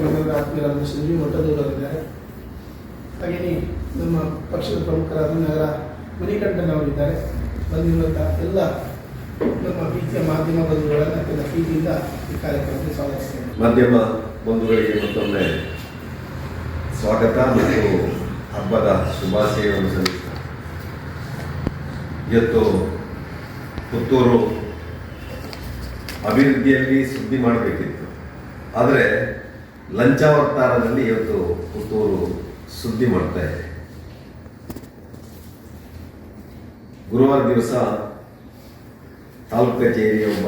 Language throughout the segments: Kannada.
ನಮ್ಮೆಲ್ಲರ ಆತ್ಮೀಯರಾದ ಸಂಜೀವ್ ಮಠದವರಿದ್ದಾರೆ. ಹಾಗೆಯೇ ನಮ್ಮ ಪಕ್ಷದ ಪ್ರಮುಖರಾದ ನಗರ ಮಣಿಕಂಠನವರಿದ್ದಾರೆ. ಬಂದಿರುವಂಥ ಎಲ್ಲ ನಮ್ಮ ಪ್ರೀತಿಯ ಮಾಧ್ಯಮ ಬಂಧುಗಳನ್ನು ಅತ್ಯಂತ ಪ್ರೀತಿಯಿಂದ ಈ ಕಾರ್ಯಕ್ರಮಕ್ಕೆ ಸ್ವಾಗತಿಸ್ತೇನೆ. ಮಾಧ್ಯಮ ಬಂಧುಗಳಿಗೆ ಮತ್ತೊಮ್ಮೆ ಸ್ವಾಗತ ಮತ್ತು ಹಬ್ಬದ ಶುಭಾಶಯವನ್ನು ಸಲ್ಲಿಸ್ತಾ ಇವತ್ತು ಪುತ್ತೂರು ಅಭಿವೃದ್ಧಿಯಲ್ಲಿ ಸುದ್ದಿ ಮಾಡಬೇಕಿತ್ತು, ಆದರೆ ಲಂಚಾವತಾರದಲ್ಲಿ ಇವತ್ತು ಪುತ್ತೂರು ಸುದ್ದಿ ಮಾಡ್ತಾ ಇದೆ. ಗುರುವಾರ ದಿವಸ ತಾಲೂಕು ಕಚೇರಿಯ ಒಬ್ಬ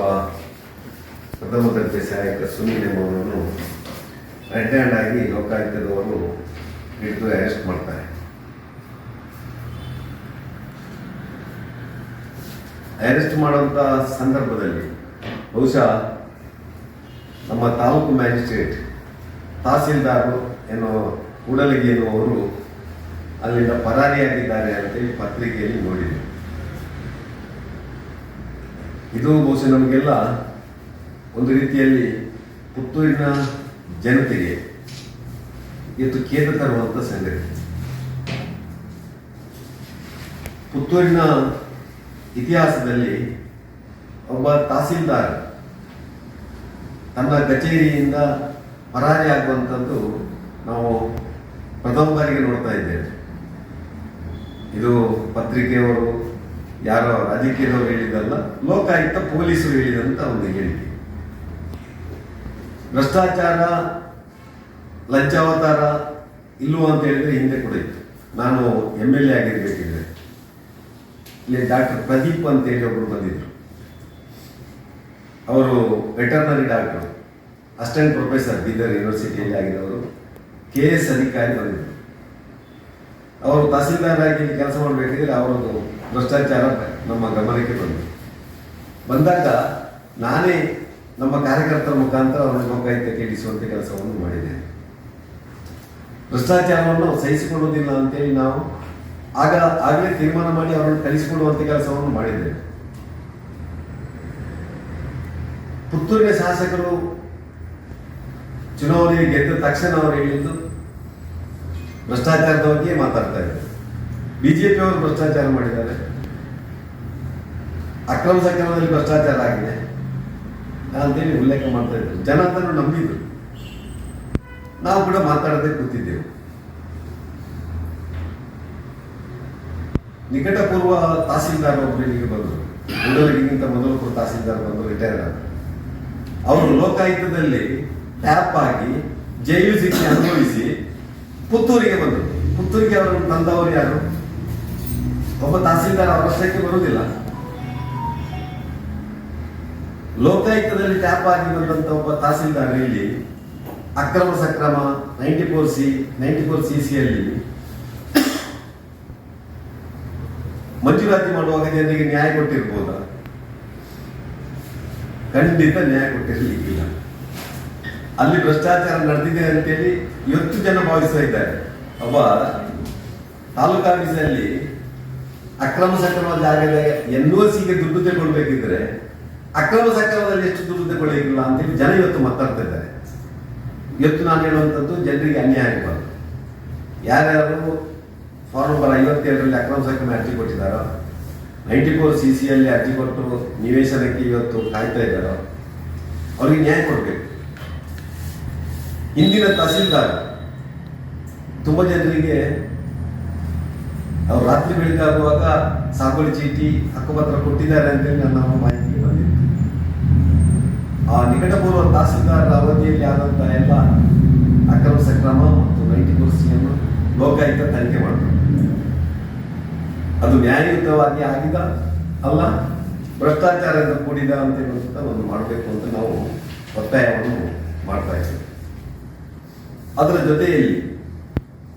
ಪ್ರಥಮ ದರ್ಜೆ ಸಹಾಯಕ ಸುನೀಲ್ ಎಂಬುವರನ್ನು ರೆಡ್ ಹ್ಯಾಂಡ್ ಆಗಿ ಲೋಕಾಯುಕ್ತದವರು ಹಿಡಿದು ಅರೆಸ್ಟ್ ಮಾಡ್ತಾರೆ. ಅರೆಸ್ಟ್ ಮಾಡುವಂಥ ಸಂದರ್ಭದಲ್ಲಿ ಬಹುಶಃ ನಮ್ಮ ತಾಲೂಕು ಮ್ಯಾಜಿಸ್ಟ್ರೇಟ್ ತಹಸೀಲ್ದಾರ್ ಏನೋ ಕೂಡಲಗಿ ಎನ್ನುವರು ಅಲ್ಲಿಂದ ಪರಾರಿಯಾಗಿದ್ದಾರೆ ಅಂತೇಳಿ ಪತ್ರಿಕೆಯಲ್ಲಿ ನೋಡಿದೆ. ಇದು ಬಹುಶಃ ನಮಗೆಲ್ಲ ಒಂದು ರೀತಿಯಲ್ಲಿ ಪುತ್ತೂರಿನ ಜನತೆಗೆ ಇವತ್ತು ಖೇದ ತರುವಂಥ ಸಂಗತಿ. ಪುತ್ತೂರಿನ ಇತಿಹಾಸದಲ್ಲಿ ಒಬ್ಬ ತಹಸೀಲ್ದಾರ್ ತನ್ನ ಕಚೇರಿಯಿಂದ ಪರಾರಿಯಾಗುವಂಥದ್ದು ನಾವು ಪ್ರಥಮ ಬಾರಿಗೆ ನೋಡ್ತಾ ಇದ್ದೇವೆ. ಇದು ಪತ್ರಿಕೆಯವರು ಯಾರೋ ರಾಜಕೀಯದವರು ಹೇಳಿದ್ದಲ್ಲ, ಲೋಕಾಯುಕ್ತ ಪೊಲೀಸರು ಹೇಳಿದಂಥ ಒಂದು ಹೇಳಿಕೆ. ಭ್ರಷ್ಟಾಚಾರ ಲಂಚಾವತಾರ ಇಲ್ಲವೋ ಅಂತ ಹೇಳಿದ್ರೆ ಹಿಂದೆ ಕೂಡ ಇತ್ತು. ನಾನು MLA ಆಗಿರ್ಬೇಕಿದ್ರೆ ಇಲ್ಲಿ ಡಾಕ್ಟರ್ ಪ್ರದೀಪ್ ಅಂತೇಳಿ ಒಬ್ಬರು ಬಂದಿದ್ರು. ಅವರು veterinary doctor, assistant professor Bidar ಯೂನಿವರ್ಸಿಟಿಯಲ್ಲಿ ಆಗಿದ್ದವರು, KS ಅಧಿಕಾರಿ ಬಂದಿದ್ರು. ಅವರು ತಹಸೀಲ್ದಾರ್ ಆಗಿ ಕೆಲಸ ಮಾಡಬೇಕಿದ್ರೆ ಅವರದ್ದು ಭ್ರಷ್ಟಾಚಾರ ನಮ್ಮ ಗಮನಕ್ಕೆ ಬಂದಾಗ ನಾನೇ ನಮ್ಮ ಕಾರ್ಯಕರ್ತರ ಮುಖಾಂತರ ಅವರನ್ನು ಲೋಕಾಯುಕ್ತಕ್ಕೆ ಇಳಿಸುವಂಥ ಕೆಲಸವನ್ನು ಮಾಡಿದ್ದೇನೆ. ಭ್ರಷ್ಟಾಚಾರವನ್ನು ಸಹಿಸಿಕೊಳ್ಳುವುದಿಲ್ಲ ಅಂತೇಳಿ ನಾವು ಆಗಲೇ ತೀರ್ಮಾನ ಮಾಡಿ ಅವರನ್ನು ಕಳಿಸಿಕೊಡುವಂಥ ಕೆಲಸವನ್ನು ಮಾಡಿದ್ದೇವೆ. ಪುತ್ತೂರಿನ ಶಾಸಕರು ಚುನಾವಣೆ ಗೆದ್ದ ತಕ್ಷಣ ಅವರು ಹೇಳಿದ್ದು ಭ್ರಷ್ಟಾಚಾರದ ಬಗ್ಗೆ ಮಾತಾಡ್ತಾ ಇದ್ದಾರೆ. BJP ಅವರು ಭ್ರಷ್ಟಾಚಾರ ಮಾಡಿದ್ದಾರೆ, ಅಕ್ರಮ ಸಕ್ರಮದಲ್ಲಿ ಭ್ರಷ್ಟಾಚಾರ ಆಗಿದೆ ಅಂತೇಳಿ ಉಲ್ಲೇಖ ಮಾಡ್ತಾ ಇದ್ರು. ಜನ ಅದನ್ನು ನಂಬಿದ್ರು. ನಾವು ಕೂಡ ಮಾತಾಡದೆ ಕೂತಿದ್ದೆವು. ನಿಕಟಪೂರ್ವ ತಹಸೀಲ್ದಾರ್ ಒಬ್ಬರು ಇಲ್ಲಿಗೆ ಬಂದರು. ಕೂಡಲಗಿಗಿಂತ ಮೊದಲು ತಹಸೀಲ್ದಾರ್ ಬಂದರು, ರಿಟೈರ್ ಆದರು. ಅವರು ಲೋಕಾಯುಕ್ತದಲ್ಲಿ ಟ್ಯಾಪ್ ಆಗಿ ಜೈಲು ಶಿಕ್ಷೆ ಅನುಭವಿಸಿ ಪುತ್ತೂರಿಗೆ ಬಂದರು. ಪುತ್ತೂರಿಗೆ ಅವರು ತಂದವರು ಯಾರು? ಒಬ್ಬ ತಹಸೀಲ್ದಾರ್ ಅವರಷ್ಟಕ್ಕೆ ಬರುವುದಿಲ್ಲ. ಲೋಕಾಯುಕ್ತದಲ್ಲಿ ಟ್ಯಾಪ್ ಆಗಿ ಬಂದಂತ ಒಬ್ಬ ತಹಸೀಲ್ದಾರ್ ಇಲ್ಲಿ ಅಕ್ರಮ ಸಕ್ರಮ 94C ಯಲ್ಲಿ ಮಂಜೂರಾತಿ ಮಾಡುವಾಗ ಜನರಿಗೆ ನ್ಯಾಯ ಕೊಟ್ಟಿರ್ಬೋದಾ? ಖಂಡಿತ ನ್ಯಾಯ ಕೊಟ್ಟಿರಲಿಕ್ಕಿಲ್ಲ. ಅಲ್ಲಿ ಭ್ರಷ್ಟಾಚಾರ ನಡೆದಿದೆ ಅಂತೇಳಿ ಇವತ್ತು ಜನ ಭಾವಿಸ್ತಾ ಇದ್ದಾರೆ. ಒಬ್ಬ ತಾಲೂಕು ಆಫೀಸಲ್ಲಿ ಅಕ್ರಮ ಸಕ್ರಮ ಜಾಗದ NOCಗೆ ದುಡ್ಡು ತಗೊಳ್ಬೇಕಿದ್ರೆ ಅಕ್ರಮ ಸಕ್ರಮದಲ್ಲಿ ಎಷ್ಟು ದುಡ್ಡು ತಗೊಳ್ಳಿಲ್ಲ ಅಂತೇಳಿ ಜನ ಇವತ್ತು ಮಾತಾಡ್ತಾ ಇದ್ದಾರೆ. ಇವತ್ತು ನಾನು ಹೇಳುವಂಥದ್ದು ಜನರಿಗೆ ಅನ್ಯಾಯ ಆಗಬಾರ್ದು. ಯಾರ್ಯಾರು ಫಾರ್ಮ್ ನಂಬರ್ 57ರಲ್ಲಿ ಅಕ್ರಮ ಸಕ್ರಮ ಅರ್ಜಿ ಕೊಟ್ಟಿದ್ದಾರೋ, 94CC ಯಲ್ಲಿ ಅರ್ಜಿ ಕೊಟ್ಟು ನಿವೇಶನಕ್ಕೆ ಇವತ್ತು ಕಾಯ್ತಾ ಇದ್ದಾರೋ ಅವ್ರಿಗೆ ನ್ಯಾಯ ಕೊಡಬೇಕು. ಇಂದಿನ ತಹಸೀಲ್ದಾರ್ ತುಂಬ ಜನರಿಗೆ ಅವ್ರು ರಾತ್ರಿ ಬೆಳಗಾಗುವಾಗ ಸಾಗುವಳಿ ಚೀಟಿ ಹಕ್ಕುಪತ್ರ ಕೊಟ್ಟಿದ್ದಾರೆ ಅಂತೇಳಿ ನನ್ನ ಮಾಹಿತಿಗೆ ಬಂದಿತ್ತು. ಆ ನಿಕಟಪೂರ್ವ ತಹಸೀಲ್ದಾರ್ ಅವಧಿಯಲ್ಲಿ ಆದಂತಹ ಎಲ್ಲ ಅಕ್ರಮ ಸಕ್ರಮ ಮತ್ತು 94C ಯನ್ನು ಲೋಕಾಯುಕ್ತ ತನಿಖೆ ಮಾಡ್ತಾರೆ. ಅದು ನ್ಯಾಯಯುತವಾಗಿ ಆಗಿದ ಅಲ್ಲ, ಭ್ರಷ್ಟಾಚಾರದಿಂದ ಕೂಡಿದ ಅಂತ ಒಂದು ಮಾಡಬೇಕು ಅಂತ ನಾವು ಒತ್ತಾಯವನ್ನು ಮಾಡ್ತಾ ಇದ್ದೇವೆ. ಅದರ ಜೊತೆಯಲ್ಲಿ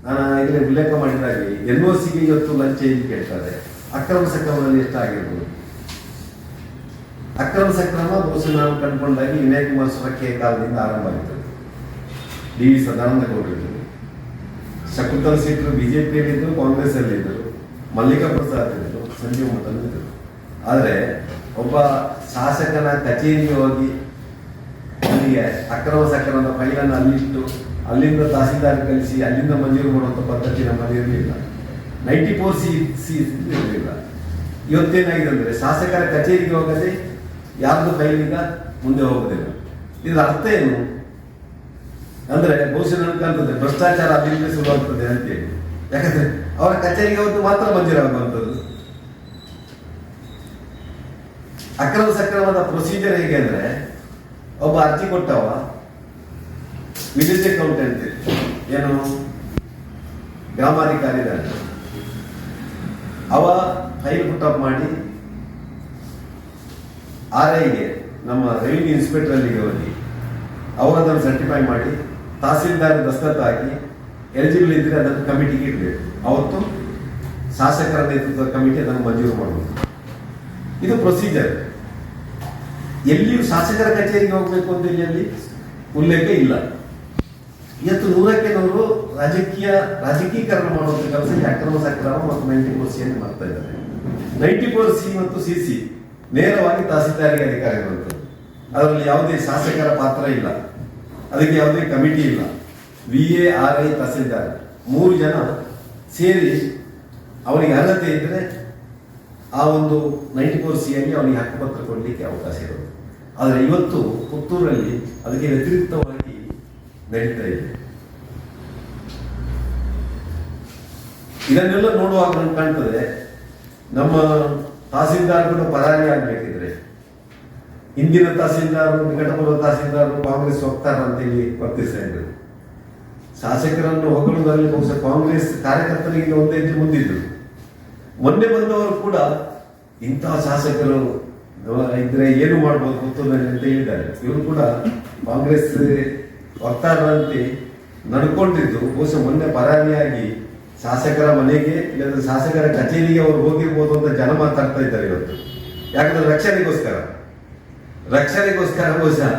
ನಾನು ಇಲ್ಲಿ ಉಲ್ಲೇಖ ಮಾಡಿದಾಗೆ NOCಗೆ ಇವತ್ತು ಲಂಚ ಇಲ್ಲಿ ಕೇಳ್ತಾರೆ. ಅಕ್ರಮ ಸಕ್ರಮದಲ್ಲಿ ಎಷ್ಟಾಗಿರ್ಬೋದು? ಅಕ್ರಮ ಸಕ್ರಮ ಬಹುಶಃ ನಾವು ಕಂಡುಕೊಂಡಾಗಿ ವಿನಯ್ ಕುಮಾರ್ ಸೊರಕೆ ಕಾಲದಿಂದ ಆರಂಭ ಆಯಿತು. DV ಸದಾನಂದ ಗೌಡರಿದ್ದರು, ಶಕುಂತಲ ಶೆಟ್ಟರು BJPಯಲ್ಲಿದ್ದರು, ಕಾಂಗ್ರೆಸ್ಸಲ್ಲಿದ್ದರು, ಮಲ್ಲಿಕಾ ಪ್ರಸಾದ್ ಇದ್ದರು, ಸಂಜೀವ್ ಮಠನ್ ಇದ್ದರು. ಆದರೆ ಒಬ್ಬ ಶಾಸಕನ ಕಚೇರಿಗೆ ಹೋಗಿ ಅಲ್ಲಿಗೆ ಅಕ್ರಮ ಸಕ್ರಮದ ಫೈಲನ್ನು ಅಲ್ಲಿಟ್ಟು ಅಲ್ಲಿಂದ ತಹಸೀಲ್ದಾರ್ ಕಲಿಸಿ ಅಲ್ಲಿಂದ ಮಂಜೂರು ಮಾಡುವಂಥ ಪದ್ಧತಿ ನಮ್ಮಲ್ಲಿ ಇರಲಿಲ್ಲ. 94C ಇರಲಿಲ್ಲ. ಇವತ್ತೇನಾಗಿದೆ ಅಂದರೆ ಶಾಸಕರ ಕಚೇರಿಗೆ ಹೋಗದೆ ಯಾರ್ದು ಫೈಲಿಂದ ಮುಂದೆ ಹೋಗೋದಿಲ್ಲ. ಇದರ ಅರ್ಥ ಏನು ಅಂದರೆ ಬಹುಶಃ ನನಗೆ ಕಾಣ್ತದೆ ಭ್ರಷ್ಟಾಚಾರ ಅಲ್ಲಿಂದ ಶುರುವಾಗ್ತದೆ ಅಂತೇಳಿ. ಯಾಕಂದ್ರೆ ಅವರ ಕಚೇರಿಗೆ ಹೋದ್ದು ಮಾತ್ರ ಮಂಜೂರಾಗುವಂಥದ್ದು. ಅಕ್ರಮ ಸಕ್ರಮದ ಪ್ರೊಸೀಜರ್ ಹೇಗೆ ಅಂದರೆ ಒಬ್ಬ ಅರ್ಜಿ ಕೊಟ್ಟವ ವಿಲೇಜ್ ಅಕೌಂಟೆಂಟ್ ಏನು ಗ್ರಾಮಾಧಿಕಾರಿ ಇದ್ದಾನೆ, ಅವ ಫೈಲ್ ಪುಟಪ್ ಮಾಡಿ RIಗೆ ನಮ್ಮ ರೆವಿನ್ಯೂ ಇನ್ಸ್ಪೆಕ್ಟರ್ ಅಲ್ಲಿಗೆ ಹೋಗಿ ಅವರದನ್ನು ಸರ್ಟಿಫೈ ಮಾಡಿ ತಹಸೀಲ್ದಾರ್ ದಸ್ತಖತ್ ಹಾಕಿ ಎಲಿಜಿಬಲ್ ಇದ್ದರೆ ಅದನ್ನು ಕಮಿಟಿಗೆ ಇಡಬೇಕು. ಅವತ್ತು ಶಾಸಕರ ನೇತೃತ್ವದ ಕಮಿಟಿ ಅದನ್ನು ಮಂಜೂರು ಮಾಡಬೇಕು. ಇದು ಪ್ರೊಸೀಜರ್. ಎಲ್ಲಿಯೂ ಶಾಸಕರ ಕಚೇರಿಗೆ ಹೋಗಬೇಕು ಅಂತ ಇಲ್ಲಿ ಉಲ್ಲೇಖ ಇಲ್ಲ. ಇವತ್ತು 100ಕ್ಕೆ 100 ರಾಜಕೀಕರಣ ಮಾಡುವಂಥ ಕೆಲಸ ಈ ಅಕ್ರಮ ಸಕ್ರಮ ಮತ್ತು 94C ಮಾಡ್ತಾ ಇದ್ದಾರೆ. 94C ಮತ್ತು CC ನೇರವಾಗಿ ತಹಸೀಲ್ದಾರಿಗೆ ಅಧಿಕಾರ ಇರುವಂಥದ್ದು. ಅದರಲ್ಲಿ ಯಾವುದೇ ಶಾಸಕರ ಪಾತ್ರ ಇಲ್ಲ, ಅದಕ್ಕೆ ಯಾವುದೇ ಕಮಿಟಿ ಇಲ್ಲ. VA, RI, ತಹಸೀಲ್ದಾರ್ 3 ಜನ ಸೇರಿ ಅವನಿಗೆ ಅರ್ಹತೆ ಇದ್ದರೆ ಆ ಒಂದು 94C ಅವನಿಗೆ ಹಕ್ಕುಪತ್ರ ಕೊಡಲಿಕ್ಕೆ ಅವಕಾಶ ಇರೋದು. ಆದರೆ ಇವತ್ತು ಪುತ್ತೂರಲ್ಲಿ ಅದಕ್ಕೆ ವ್ಯತಿರಿಕ್ತವಾಗಿ ನಡೀತಾ ಇದೆ. ಇದನ್ನೆಲ್ಲ ನೋಡುವಾಗ ನಮ್ಗೆ ಕಾಣ್ತದೆ ನಮ್ಮ ತಹಸೀಲ್ದಾರ್ ಕೂಡ ಪರಾರಿ ಆಗಬೇಕಿದ್ರೆ ಹಿಂದಿನ ತಹಸೀಲ್ದಾರ್ ನಿಕಟಪೂರ್ವ ತಹಸೀಲ್ದಾರ್ ಕಾಂಗ್ರೆಸ್ ವಕ್ತಾರ ಅಂತೇಳಿ ವರ್ತಿಸ್ತಾ ಇದ್ರು. ಶಾಸಕರನ್ನು ಹೊಗಳುವುದರಲ್ಲಿ ಬಹುಶಃ ಕಾಂಗ್ರೆಸ್ ಕಾರ್ಯಕರ್ತರಿಗೆ ಒಂದೇ ಹೆಜ್ಜೆ ಮುಂದಿದ್ರು. ಮೊನ್ನೆ ಬಂದವರು ಕೂಡ ಇಂತಹ ಶಾಸಕರು ಇದ್ರೆ ಏನು ಮಾಡ್ಬೋದು ಪುತ್ತೂರಿನಲ್ಲಿ ಅಂತ ಹೇಳಿದ್ದಾರೆ. ಇವರು ಕೂಡ ಕಾಂಗ್ರೆಸ್ ವಕ್ತಾರರಂತೆ ನಡ್ಕೊಂಡಿದ್ದು ಬಹುಶಃ ಮೊನ್ನೆ ಪರಾರಿಯಾಗಿ ಶಾಸಕರ ಮನೆಗೆ ಇಲ್ಲಂದ್ರೆ ಶಾಸಕರ ಕಚೇರಿಗೆ ಅವರು ಹೋಗಿರ್ಬೋದು ಅಂತ ಜನ ಮಾತಾಡ್ತಾ ಇದ್ದಾರೆ ಇವತ್ತು. ಯಾಕಂದ್ರೆ ರಕ್ಷಣೆಗೋಸ್ಕರ ಬಹುಶಃ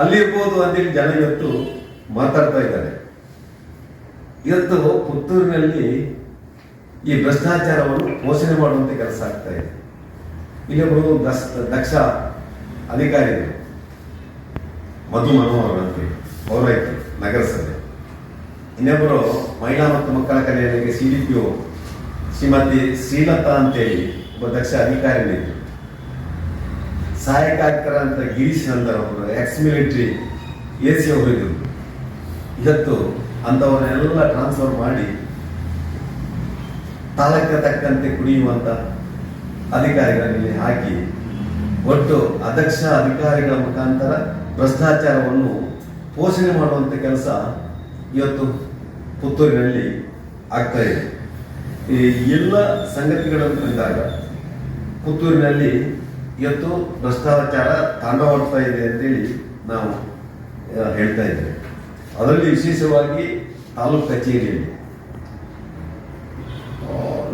ಅಲ್ಲಿರ್ಬೋದು ಅಂತೇಳಿ ಜನ ಇವತ್ತು ಮಾತಾಡ್ತಾ ಇದ್ದಾರೆ. ಇವತ್ತು ಪುತ್ತೂರಿನಲ್ಲಿ ಈ ಭ್ರಷ್ಟಾಚಾರವನ್ನು ಪೋಷಣೆ ಮಾಡುವಂತ ಕೆಲಸ ಆಗ್ತಾ ಇದೆ. ಇಲ್ಲೊಬ್ಬರು ದಕ್ಷ ಅಧಿಕಾರಿಗಳು ಮಧು ಮನೋಹರ್ ಅಂತೇಳಿ ಪೌರಾಯುಕ್ತ ನಗರಸಭೆ, ಇನ್ನೊಬ್ಬರು ಮಹಿಳಾ ಮತ್ತು ಮಕ್ಕಳ ಕಲ್ಯಾಣಕ್ಕೆ CDPO ಶ್ರೀಮತಿ ಶ್ರೀಲತಾ ಅಂತೇಳಿ ಒಬ್ಬ ದಕ್ಷ ಅಧಿಕಾರಿಗಳಿದ್ರು. ಸಹಾಯಕ ಆಯುಕ್ತರ ಅಂತ ಗಿರೀಶ್ ಅಂತ ಒಬ್ಬರು ಎಕ್ಸ್ ಮಿಲಿಟರಿ AC ಅವರಿದ್ರು. ಇವತ್ತು ಅಂಥವನ್ನೆಲ್ಲ ಟ್ರಾನ್ಸ್ಫರ್ ಮಾಡಿ ತಾಲೂಕಿಗೆ ತಕ್ಕಂತೆ ಕುಡಿಯುವಂತ ಅಧಿಕಾರಿಗಳಲ್ಲಿ ಹಾಕಿ ಒಟ್ಟು ಅದಕ್ಷ ಅಧಿಕಾರಿಗಳ ಮುಖಾಂತರ ಭ್ರಷ್ಟಾಚಾರವನ್ನು ಪೋಷಣೆ ಮಾಡುವಂತ ಕೆಲಸ ಇವತ್ತು ಪುತ್ತೂರಿನಲ್ಲಿ ಆಗ್ತಾ ಇದೆ. ಈ ಎಲ್ಲ ಸಂಗತಿಗಳನ್ನು ಕಂಡಾಗ ಪುತ್ತೂರಿನಲ್ಲಿ ಇವತ್ತು ಭ್ರಷ್ಟಾಚಾರ ತಾಂಡವಾಡ್ತಾ ಇದೆ ಅಂತೇಳಿ ನಾವು ಹೇಳ್ತಾ ಇದ್ದೇವೆ. ಅದರಲ್ಲಿ ವಿಶೇಷವಾಗಿ ತಾಲೂಕು ಕಚೇರಿಯಲ್ಲಿ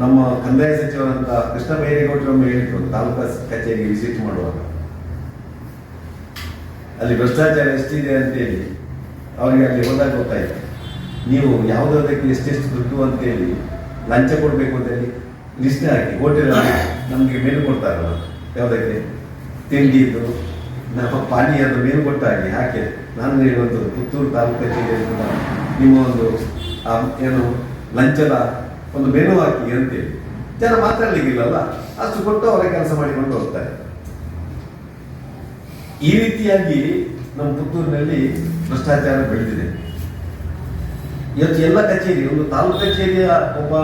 ನಮ್ಮ ಕಂದಾಯ ಸಚಿವರಂತ ಕೃಷ್ಣ ಬೈರೇಗೌಡರೊಮ್ಮೆ ಹೇಳಿದ್ರು, ತಾಲೂಕು ಕಚೇರಿಗೆ ವಿಸಿಟ್ ಮಾಡುವಾಗ ಅಲ್ಲಿ ಭ್ರಷ್ಟಾಚಾರ ಎಷ್ಟಿದೆ ಅಂತೇಳಿ ಅವರಿಗೆ ಅಲ್ಲಿ ಹೋದಾಗ ಗೊತ್ತಾಯ್ತು. ನೀವು ಯಾವುದಕ್ಕೆ ಎಷ್ಟೆಷ್ಟು ದುಡ್ಡು ಅಂತೇಳಿ ಲಂಚ ಕೊಡಬೇಕು ಅಂತೇಳಿ ಲಿಸ್ಟ್ ಹಾಕಿ ಹೋಟೆಲಲ್ಲಿ ನಮಗೆ ಮೆನು ಕೊಡ್ತಾರಲ್ಲ, ಯಾವುದಕ್ಕೆ ತಿಂಡಿದು ನಮ್ಮ ಪಾನೀಯದ ಮೆನು ಕೊಟ್ಟಾಗಿ ಹಾಕಿ ನಾನು ಹೇಳುವಂಥದ್ದು ಪುತ್ತೂರು ತಾಲೂಕು ಕಚೇರಿಯಲ್ಲಿ ಕೂಡ ನಿಮ್ಮ ಒಂದು ಏನು ಲಂಚದ ಒಂದು ಮೆನು ಹಾಕಿ ಅಂತೇಳಿ ಜನ ಮಾತಾಡ್ಲಿಕ್ಕಿಲ್ಲಲ್ಲ, ಅಷ್ಟು ಕೊಟ್ಟು ಅವರ ಕೆಲಸ ಮಾಡಿಕೊಂಡು ಹೋಗ್ತಾರೆ. ಈ ರೀತಿಯಾಗಿ ನಮ್ಮ ಪುತ್ತೂರಿನಲ್ಲಿ ಭ್ರಷ್ಟಾಚಾರ ಬೆಳೆದಿದೆ. ಇವತ್ತು ಎಲ್ಲ ಕಚೇರಿ, ಒಂದು ತಾಲೂಕು ಕಚೇರಿಯ ಒಬ್ಬ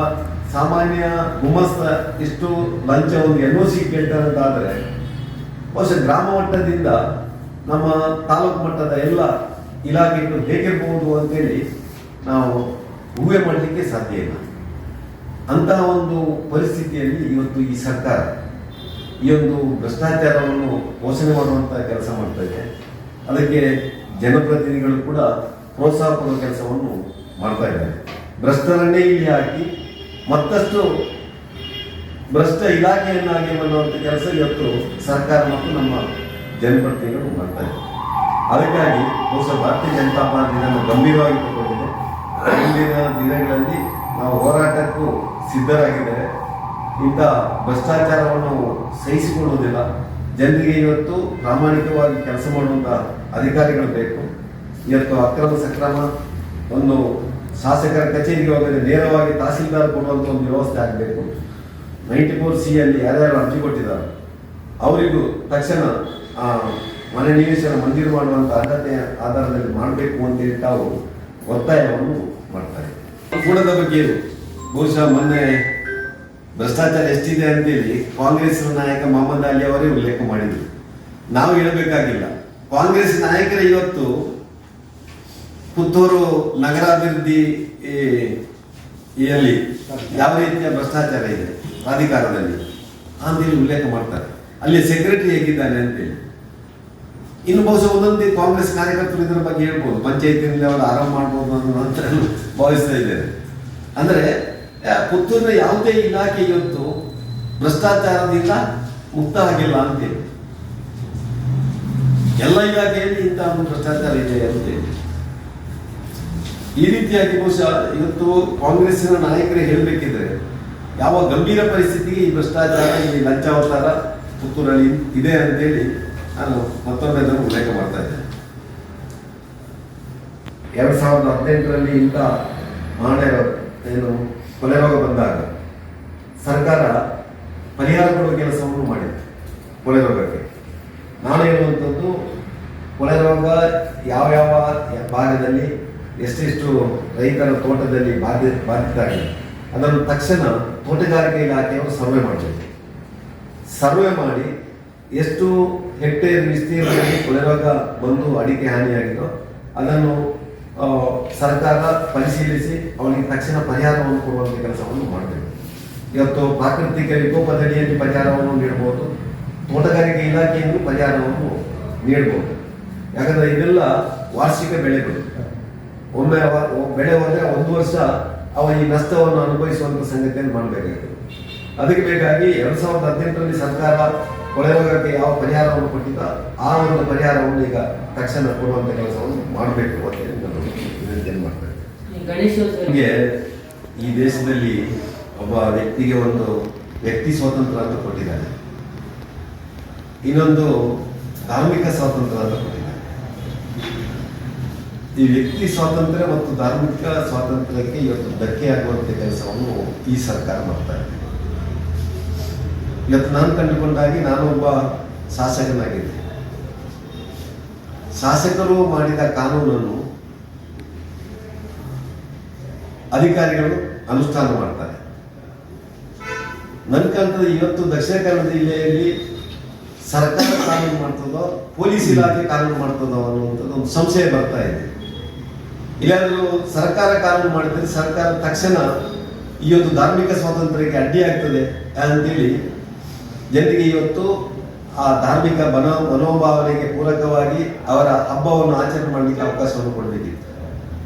ಸಾಮಾನ್ಯ ಗುಮಸ್ತ ಇಷ್ಟು ಲಂಚ ಒಂದು NOC ಕೇಳ್ತಾರಂತಾದ್ರೆ ಬಹುಶಃ ಗ್ರಾಮ ಮಟ್ಟದಿಂದ ನಮ್ಮ ತಾಲೂಕು ಮಟ್ಟದ ಎಲ್ಲ ಇಲಾಖೆಗಳು ಹೇಗಿರ್ಬೋದು ಅಂತೇಳಿ ನಾವು ಊಹೆ ಮಾಡಲಿಕ್ಕೆ ಸಾಧ್ಯ ಇಲ್ಲ. ಅಂತಹ ಒಂದು ಪರಿಸ್ಥಿತಿಯಲ್ಲಿ ಇವತ್ತು ಈ ಸರ್ಕಾರ ಈ ಒಂದು ಭ್ರಷ್ಟಾಚಾರವನ್ನು ಪೋಷಣೆ ಮಾಡುವಂತ ಕೆಲಸ ಮಾಡ್ತಾ ಇದೆ. ಅದಕ್ಕೆ ಜನಪ್ರತಿನಿಧಿಗಳು ಕೂಡ ಪ್ರೋತ್ಸಾಹ ಕೊಡುವ ಕೆಲಸವನ್ನು ಮಾಡ್ತಾ ಇದ್ದಾರೆ. ಭ್ರಷ್ಟರನ್ನೇ ಇಲ್ಲಿ ಹಾಕಿ ಮತ್ತಷ್ಟು ಭ್ರಷ್ಟ ಇಲಾಖೆಯನ್ನಾಗಿ ಮಾಡುವಂಥ ಕೆಲಸ ಇವತ್ತು ಸರ್ಕಾರ ಮತ್ತು ನಮ್ಮ ಜನಪ್ರತಿನಿಧಿಗಳು ಮಾಡ್ತಾ ಇದ್ದಾರೆ. ಅದಕ್ಕಾಗಿ ಬಹುಶಃ ಭಾರತೀಯ ಜನತಾ ಪಾರ್ಟಿ ಇದನ್ನು ಗಂಭೀರವಾಗಿ ತಗೊಂಡಿದೆ. ಮುಂದಿನ ದಿನಗಳಲ್ಲಿ ನಾವು ಹೋರಾಟಕ್ಕೂ ಸಿದ್ಧರಾಗಿದ್ದಾರೆ. ಇಂಥ ಭ್ರಷ್ಟಾಚಾರವನ್ನು ಸಹಿಸಿಕೊಳ್ಳುವುದಿಲ್ಲ. ಜನರಿಗೆ ಇವತ್ತು ಪ್ರಾಮಾಣಿಕವಾಗಿ ಕೆಲಸ ಮಾಡುವಂಥ ಅಧಿಕಾರಿಗಳು ಬೇಕು. ಇವತ್ತು ಅಕ್ರಮ ಸಕ್ರಮ ಒಂದು ಶಾಸಕರ ಕಚೇರಿಗೆ ಹೋಗದೆ ನೇರವಾಗಿ ತಹಸೀಲ್ದಾರ್ ಕೊಡುವಂಥ ಒಂದು ವ್ಯವಸ್ಥೆ ಆಗಬೇಕು. 94C ಅಲ್ಲಿ ಯಾರ್ಯಾರು ಅರ್ಜಿ ಕೊಟ್ಟಿದ್ದಾರೆ ಅವರಿಗೂ ತಕ್ಷಣ ಮನೆ ನಿವೇಶನ ಮಂಜೂರು ಮಾಡುವಂಥ ಅರ್ಹತೆ ಆಧಾರದಲ್ಲಿ ಮಾಡಬೇಕು ಅಂತೇಳಿ ತಾವು ಒತ್ತಾಯವನ್ನು ಮಾಡ್ತಾರೆ. ಕೂಡದ ಬಗ್ಗೆ ಬಹುಶಃ ಮೊನ್ನೆ ಭ್ರಷ್ಟಾಚಾರ ಎಷ್ಟಿದೆ ಅಂತೇಳಿ ಕಾಂಗ್ರೆಸ್ ನಾಯಕ ಮೊಹಮ್ಮದ್ ಅಲಿ ಅವರೇ ಉಲ್ಲೇಖ ಮಾಡಿದರು. ನಾವು ಹೇಳಬೇಕಾಗಿಲ್ಲ. ಕಾಂಗ್ರೆಸ್ ನಾಯಕರ ಇವತ್ತು ಪುತ್ತೂರು ನಗರಾಭಿವೃದ್ಧಿಯಲ್ಲಿ ಯಾವ ರೀತಿಯ ಭ್ರಷ್ಟಾಚಾರ ಇದೆ ಪ್ರಾಧಿಕಾರದಲ್ಲಿ ಅಂತೇಳಿ ಉಲ್ಲೇಖ ಮಾಡ್ತಾರೆ. ಅಲ್ಲಿ ಸೆಕ್ರೆಟರಿ ಹೇಗಿದ್ದಾನೆ ಅಂತೇಳಿ. ಇನ್ನು ಬಹುಶಃ ಒಂದೊಂದು ಕಾಂಗ್ರೆಸ್ ಕಾರ್ಯಕರ್ತರು ಇದರ ಬಗ್ಗೆ ಹೇಳ್ಬೋದು, ಪಂಚಾಯತಿನಲ್ಲಿ ಅವರು ಆರಾಮ ಮಾಡ್ಬೋದು ಅನ್ನೋ ಅಂತ ಭಾವಿಸ್ತಾ ಇದ್ದೇನೆ. ಅಂದರೆ ಪುತ್ತೂರಿನ ಯಾವುದೇ ಇಲಾಖೆ ಇವತ್ತು ಭ್ರಷ್ಟಾಚಾರದಿಂದ ಮುಕ್ತ ಆಗಿಲ್ಲ ಅಂತೇಳಿ. ಎಲ್ಲ ಇಲಾಖೆಯಲ್ಲಿ ಇಂತಹ ಒಂದು ಭ್ರಷ್ಟಾಚಾರ ಇದೆ ಅಂತೇಳಿ ಈ ರೀತಿಯಾಗಿ ಬಹುಶಃ ಇವತ್ತು ಕಾಂಗ್ರೆಸ್ಸಿನ ನಾಯಕರೇ ಹೇಳಬೇಕಿದ್ರೆ ಯಾವ ಗಂಭೀರ ಪರಿಸ್ಥಿತಿಗೆ ಈ ಭ್ರಷ್ಟಾಚಾರ, ಈ ಲಂಚಾವತಾರ ಪುತ್ತೂರಲ್ಲಿ ಇದೆ ಅಂತೇಳಿ ನಾನು ಮತ್ತೊಮ್ಮೆ ಅದನ್ನು ಉಲ್ಲೇಖ ಮಾಡ್ತಾ ಇದ್ದೇನೆ. 2018ರಲ್ಲಿ ಇಂಥ ಏನು ಕೊಲೆ ರೋಗ ಬಂದಾಗ ಸರ್ಕಾರ ಪರಿಹಾರ ಕೊಡುವ ಕೆಲಸವನ್ನು ಮಾಡಿದೆ ಕೊಲೆ ರೋಗಕ್ಕೆ. ನಾನು ಹೇಳುವಂಥದ್ದು, ಕೊಳೆ ರೋಗ ಯಾವ ಭಾಗದಲ್ಲಿ ಎಷ್ಟೆಷ್ಟು ರೈತರ ತೋಟದಲ್ಲಿ ಬಾಧಿತ ಆಗಿದೆ ಅದನ್ನು ತಕ್ಷಣ ತೋಟಗಾರಿಕೆ ಇಲಾಖೆಯವರು ಸರ್ವೆ ಮಾಡಬೇಕು. ಸರ್ವೆ ಮಾಡಿ ಎಷ್ಟು ಹೆಕ್ಟೇರ್ ವಿಸ್ತೀರ್ಣದಲ್ಲಿ ಕೊಳೆ ರೋಗ ಬಂದು ಅಡಿಕೆ ಹಾನಿಯಾಗಿದೋ ಅದನ್ನು ಸರ್ಕಾರ ಪರಿಶೀಲಿಸಿ ಅವನಿಗೆ ತಕ್ಷಣ ಪರಿಹಾರವನ್ನು ಕೊಡುವಂಥ ಕೆಲಸವನ್ನು ಮಾಡಬೇಕು. ಇವತ್ತು ಪ್ರಾಕೃತಿಕ ವಿಕೋಪದಡಿಯಲ್ಲಿ ಪರಿಹಾರವನ್ನು ನೀಡಬಹುದು, ತೋಟಗಾರಿಕೆ ಇಲಾಖೆಯನ್ನು ಪರಿಹಾರವನ್ನು ನೀಡಬಹುದು. ಯಾಕಂದ್ರೆ ಇದೆಲ್ಲ ವಾರ್ಷಿಕ ಬೆಳೆಗಳು. ಒಮ್ಮೆ ಬೆಳೆ ಹೋದರೆ 1 ವರ್ಷ ಅವ ಈ ನಷ್ಟವನ್ನು ಅನುಭವಿಸುವಂತ ಸಂಗತಿಯನ್ನು ಮಾಡಬೇಕಾಗಿದೆ. ಅದಕ್ಕೆ ಬೇಕಾಗಿ 2018ರಲ್ಲಿ ಸರ್ಕಾರ ಕೊಳೆ ರೋಗಕ್ಕೆ ಯಾವ ಪರಿಹಾರವನ್ನು ಕೊಟ್ಟಿದ್ದ ಆ ಒಂದು ಪರಿಹಾರವನ್ನು ಈಗ ತಕ್ಷಣ ಕೊಡುವಂತ ಕೆಲಸವನ್ನು ಮಾಡಬೇಕು ಅಂತ ವಿನಂತಿಯನ್ನು ಮಾಡ್ತಾರೆ. ಈ ದೇಶದಲ್ಲಿ ಒಬ್ಬ ವ್ಯಕ್ತಿಗೆ ಒಂದು ವ್ಯಕ್ತಿ ಸ್ವಾತಂತ್ರ್ಯ ಅಂತ ಕೊಟ್ಟಿದ್ದಾರೆ, ಇನ್ನೊಂದು ಧಾರ್ಮಿಕ ಸ್ವಾತಂತ್ರ್ಯ ಅಂತ ಕೊಟ್ಟಿದ್ದಾರೆ. ಈ ವ್ಯಕ್ತಿ ಸ್ವಾತಂತ್ರ್ಯ ಮತ್ತು ಧಾರ್ಮಿಕ ಸ್ವಾತಂತ್ರ್ಯಕ್ಕೆ ಇವತ್ತು ಧಕ್ಕೆಯಾಗುವಂಥ ಕೆಲಸವನ್ನು ಈ ಸರ್ಕಾರ ಮಾಡ್ತಾ ಇದೆ. ಇವತ್ತು ನಾನು ಕಂಡುಕೊಂಡಾಗಿ ನಾನು ಒಬ್ಬ ಶಾಸಕನಾಗಿದ್ದೆ. ಶಾಸಕರು ಮಾಡಿದ ಕಾನೂನನ್ನು ಅಧಿಕಾರಿಗಳು ಅನುಷ್ಠಾನ ಮಾಡ್ತಾರೆ. ನನ್ನ ಕಾಲದಲ್ಲಿ ಇವತ್ತು ದಕ್ಷಿಣ ಕನ್ನಡ ಜಿಲ್ಲೆಯಲ್ಲಿ ಸರ್ಕಾರ ಕಾನೂನು ಮಾಡ್ತದೋ ಪೊಲೀಸ್ ಇಲಾಖೆ ಕಾನೂನು ಮಾಡ್ತದೋ ಅನ್ನುವಂಥದ್ದು ಒಂದು ಸಂಶಯ ಬರ್ತಾ ಇದೆ. ಇಲ್ಲಾದರೂ ಸರ್ಕಾರ ಕಾನೂನು ಮಾಡಿದರೆ ಸರ್ಕಾರ ತಕ್ಷಣ ಈ ಒಂದು ಧಾರ್ಮಿಕ ಸ್ವಾತಂತ್ರ್ಯಕ್ಕೆ ಅಡ್ಡಿ ಆಗ್ತದೆ ಅಂತೇಳಿ ಜನರಿಗೆ ಇವತ್ತು ಆ ಧಾರ್ಮಿಕ ಮನೋಭಾವನೆಗೆ ಪೂರಕವಾಗಿ ಅವರ ಹಬ್ಬವನ್ನು ಆಚರಣೆ ಮಾಡಲಿಕ್ಕೆ ಅವಕಾಶವನ್ನು ಕೊಡಬೇಕಿತ್ತು.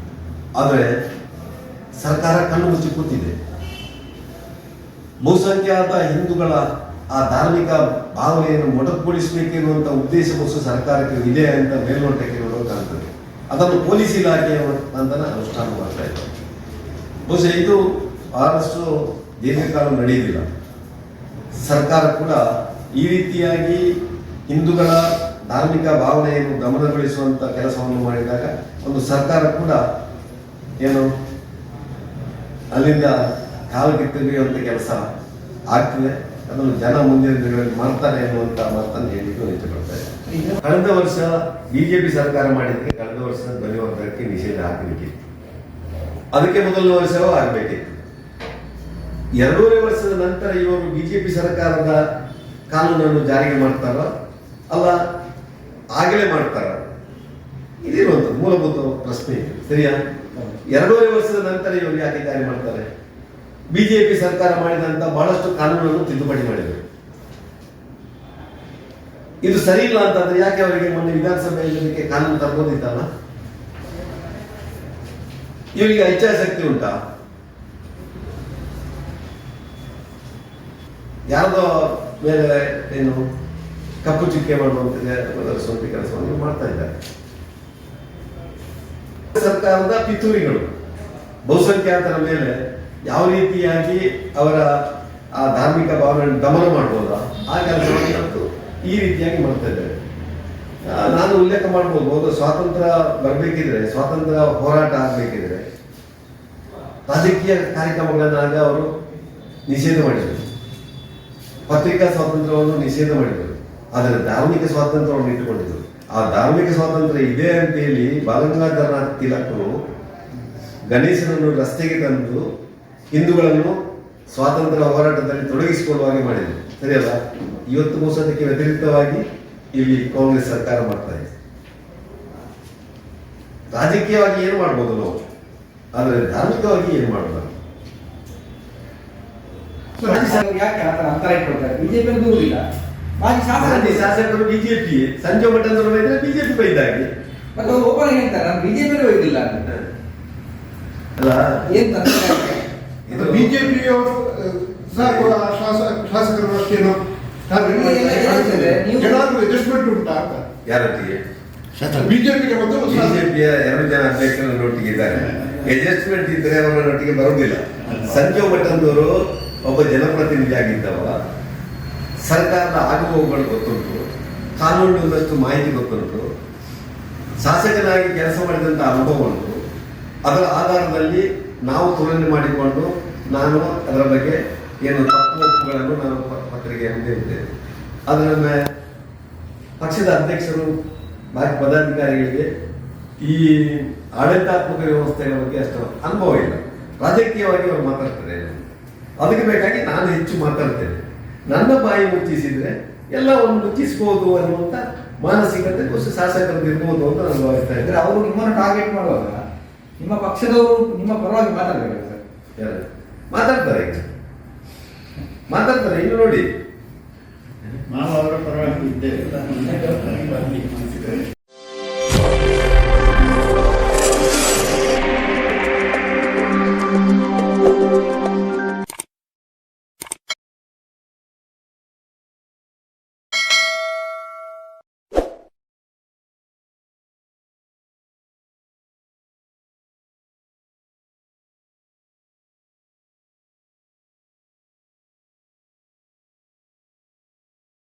ಆದರೆ ಸರ್ಕಾರ ಕಣ್ಣು ಮುಚ್ಚಿ ಕೂತಿದೆ. ಬಹುಸಂಖ್ಯಾತ ಹಿಂದೂಗಳ ಆ ಧಾರ್ಮಿಕ ಭಾವನೆಯನ್ನು ಮೊಟಕುಗೊಳಿಸಬೇಕೆನ್ನುವಂಥ ಉದ್ದೇಶ ಬಹುಶಃ ಸರ್ಕಾರಕ್ಕೆ ಇದೆ ಅಂತ ಮೇಲ್ನೋಟಕ್ಕೆ ನೋಡೋಕ್ಕಾಗ್ತದೆ. ಅದನ್ನು ಪೊಲೀಸ್ ಇಲಾಖೆಯ ಅಂತಾನೆ ಅನುಷ್ಠಾನ ಮಾಡ್ತಾ ಇದ್ದಾರೆ. ಬಹುಶಃ ಇದು ಬಹಳಷ್ಟು ದೀರ್ಘಕಾಲ ನಡೆಯುವುದಿಲ್ಲ. ಸರ್ಕಾರ ಕೂಡ ಈ ರೀತಿಯಾಗಿ ಹಿಂದೂಗಳ ಧಾರ್ಮಿಕ ಭಾವನೆಯನ್ನು ಗಮನಗೊಳಿಸುವಂತ ಕೆಲಸವನ್ನು ಮಾಡಿದಾಗ ಒಂದು ಸರ್ಕಾರ ಕೂಡ ಏನು ಅಲ್ಲಿಂದ ಕಾಲು ಕಿತ್ತೊಗೆಯುವಂತ ಕೆಲಸ ಆಗ್ತದೆ. ಅದನ್ನು ಜನ ಮುಂದಿನ ದಿನಗಳಲ್ಲಿ ಮಾಡ್ತಾರೆ ಎನ್ನುವಂತ ಮಾತನ್ನು ಹೇಳಿದ್ದು ಇಷ್ಟಪಡ್ತಾರೆ. ಕಳೆದ ವರ್ಷ ಬಿಜೆಪಿ ಸರ್ಕಾರ ಮಾಡಿದ್ದಕ್ಕೆ ಕಳೆದ ವರ್ಷ ಧ್ವನಿವರ್ಧಕಕ್ಕೆ ನಿಷೇಧ ಹಾಕಬೇಕಿತ್ತು. ಅದಕ್ಕೆ ಮೊದಲನೇ ವರ್ಷವೂ ಆಗಬೇಕಿತ್ತು. 2.5 ವರ್ಷದ ನಂತರ ಇವರು ಬಿಜೆಪಿ ಸರ್ಕಾರದ ಕಾನೂನನ್ನು ಜಾರಿಗೆ ಮಾಡ್ತಾರೋ ಅಲ್ಲ ಆಗಲೇ ಮಾಡ್ತಾರ, ಇದಿರುವಂಥದ್ದು ಮೂಲಭೂತ ಪ್ರಶ್ನೆ ಇದೆ. ಸರಿಯಾ? 2.5 ವರ್ಷದ ನಂತರ ಇವರು ಯಾಕೆ ಜಾರಿ ಮಾಡ್ತಾರೆ? ಬಿಜೆಪಿ ಸರ್ಕಾರ ಮಾಡಿದಂತ ಬಹಳಷ್ಟು ಕಾನೂನನ್ನು ತಿದ್ದುಪಡಿ ಮಾಡಿದರು. ಇದು ಸರಿ ಇಲ್ಲ ಅಂತಂದ್ರೆ ಯಾಕೆ ಅವರಿಗೆ ಮೊನ್ನೆ ವಿಧಾನಸಭೆಯಲ್ಲಿ ಕಾನೂನು ತರಬಹುದಿತ್ತಲ್ಲ? ಇವರಿಗೆ ಇಚ್ಛಾಶಕ್ತಿ ಉಂಟಾ? ಯಾರದೋ ಮೇಲೆ ಏನು ಕಪ್ಪು ಚುಕ್ಕೆ ಮಾಡುವಂತ ಸ್ವಂತ ಕೆಲಸವನ್ನು ಮಾಡ್ತಾ ಇದ್ದಾರೆ. ಸರ್ಕಾರದ ಪಿತೂರಿಗಳು ಬಹುಸಂಖ್ಯಾತರ ಮೇಲೆ ಯಾವ ರೀತಿಯಾಗಿ ಅವರ ಆ ಧಾರ್ಮಿಕ ಭಾವನೆಯನ್ನು ದಮನ ಮಾಡಬಹುದಾ ಆ ಕೆಲಸವನ್ನು ಈ ರೀತಿಯಾಗಿ ಮಾಡ್ತಾ ಇದ್ದಾರೆ. ನಾನು ಉಲ್ಲೇಖ ಮಾಡ್ಬೋದು. ಒಂದು ಸ್ವಾತಂತ್ರ್ಯ ಬರಬೇಕಿದ್ರೆ, ಸ್ವಾತಂತ್ರ್ಯ ಹೋರಾಟ ಆಗಬೇಕಿದ್ರೆ ರಾಜಕೀಯ ಕಾರ್ಯಕ್ರಮಗಳನ್ನಾಗ ಅವರು ನಿಷೇಧ ಮಾಡಿದರು, ಪತ್ರಿಕಾ ಸ್ವಾತಂತ್ರ್ಯವನ್ನು ನಿಷೇಧ ಮಾಡಿದರು, ಆದರೆ ಧಾರ್ಮಿಕ ಸ್ವಾತಂತ್ರ್ಯವನ್ನು ಇಟ್ಟುಕೊಂಡಿದ್ದರು. ಆ ಧಾರ್ಮಿಕ ಸ್ವಾತಂತ್ರ್ಯ ಇದೆ ಅಂತ ಹೇಳಿ ಬಾಲಗಂಗಾಧರನಾಥ ತಿಲಕರು ಗಣೇಶನನ್ನು ರಸ್ತೆಗೆ ತಂದು ಹಿಂದೂಗಳನ್ನು ಸ್ವಾತಂತ್ರ್ಯ ಹೋರಾಟದಲ್ಲಿ ತೊಡಗಿಸಿಕೊಳ್ಳುವ ಹಾಗೆ ಮಾಡಿದರು. ಸರಿಯಲ್ಲ? ಇವತ್ತು ಅದಕ್ಕೆ ವ್ಯತಿರಿಕ್ತವಾಗಿ ಇಲ್ಲಿ ಕಾಂಗ್ರೆಸ್ ಸರ್ಕಾರ ಮಾಡ್ತಾ ಇದೆ. ರಾಜಕೀಯವಾಗಿ ಏನು ಮಾಡ್ಬೋದು ನಾವು, ಆದರೆ ಧಾರ್ಮಿಕವಾಗಿ ಏನು ಮಾಡಬಾರ್ದು. ಯಾಕೆ ಆತರ ಅಂತರ ಇಟ್ಕೊಳ್ತಾರೆ? ಬಿಜೆಪಿ ದೂರಿಲ್ಲ, ಮಾಜಿ ಶಾಸಕರು ಬಿಜೆಪಿ, ಸಂಜೆ ಮಠದ ಬೈದ್ರೆ ಬಿಜೆಪಿ ಬೈದಾಗೆ, ಮತ್ತೆ ಅವ್ರು ಓಪನ್ ಹೇಳ್ತಾರೆ ನಾನು ಬಿಜೆಪಿ ಬೈದಿಲ್ಲ ಅಂತ. ಅಲ್ಲ ಏನ್ ತಂತ್ರ? ಇದು ಬಿಜೆಪಿಯವರು ಶಾಸಕರು ಅಷ್ಟೇನೋ ಏನಾದ್ರು ಅಡ್ಜಸ್ಟ್ಮೆಂಟ್ ಉಂಟಾ ಅಂತ ಯಾರೊಟ್ಟಿಗೆ? ಬಿಜೆಪಿಗೆ ಮತ್ತು ಬಿಜೆಪಿಯ 2 ಜನ ಅಧ್ಯಕ್ಷರನ್ನೊಟ್ಟಿಗೆ ಇದ್ದಾರೆ. ಅಡ್ಜಸ್ಟ್ಮೆಂಟ್ ಇದ್ರೆ ಅವರನ್ನೊಟ್ಟಿಗೆ ಬರುವುದಿಲ್ಲ. ಸಂಜೀವ್ ಮಠದವರು ಒಬ್ಬ ಜನಪ್ರತಿನಿಧಿ ಆಗಿದ್ದವ, ಸರ್ಕಾರದ ಆಗುಹೋಗುಗಳು ಗೊತ್ತುಂಟು, ಕಾನೂನಿನಷ್ಟು ಮಾಹಿತಿ ಗೊತ್ತುಂಟು, ಶಾಸಕನಾಗಿ ಕೆಲಸ ಮಾಡಿದಂಥ ಅನುಭವ ಉಂಟು. ಅದರ ಆಧಾರದಲ್ಲಿ ನಾವು ತುಲನೆ ಮಾಡಿಕೊಂಡು ನಾನು ಅದರ ಬಗ್ಗೆ ಏನು ತಪ್ಪು ಒಪ್ಪುಗಳನ್ನು ನಾನು ಪತ್ರಿಕೆ ಮುಂದೆ ಇದ್ದೇನೆ. ಅದು ನಮ್ಮ ಪಕ್ಷದ ಅಧ್ಯಕ್ಷರು ಬಾಕಿ ಪದಾಧಿಕಾರಿಗಳಿಗೆ ಈ ಆಡಳಿತಾತ್ಮಕ ವ್ಯವಸ್ಥೆಗಳ ಬಗ್ಗೆ ಅಷ್ಟು ಅನುಭವ ಇಲ್ಲ. ರಾಜಕೀಯವಾಗಿ ಅವರು ಮಾತಾಡ್ತಾರೆ, ಅದಕ್ಕೆ ಬೇಕಾಗಿ ನಾನು ಹೆಚ್ಚು ಮಾತಾಡ್ತೇನೆ. ನನ್ನ ಬಾಯಿ ಮುಚ್ಚಿಸಿದ್ರೆ ಎಲ್ಲವನ್ನು ಮುಚ್ಚಿಸಬಹುದು ಅನ್ನುವಂಥ ಮಾನಸಿಕತೆ ಶಾಸಕರದ್ದು ಇರ್ಬೋದು ಅಂತ ನಾನು ಭಾವಿಸ್ತಾ ಇದ್ದರೆ. ಅವರು ನಿಮ್ಮನ್ನು ಟಾರ್ಗೆಟ್ ಮಾಡುವಾಗ ನಿಮ್ಮ ಪಕ್ಷದವರು ನಿಮ್ಮ ಪರವಾಗಿ ಮಾತಾಡ್ಬೇಕು ಸರ್. ಯಾರು ಮಾತಾಡ್ತಾರೆ? ಈಗ ಮಾತಾಡ್ತಾರೆ. ಇನ್ನು ನೋಡಿ, ನಾವು ಅವರ ಪರವಾಗಿ ಇದ್ದೇವೆ.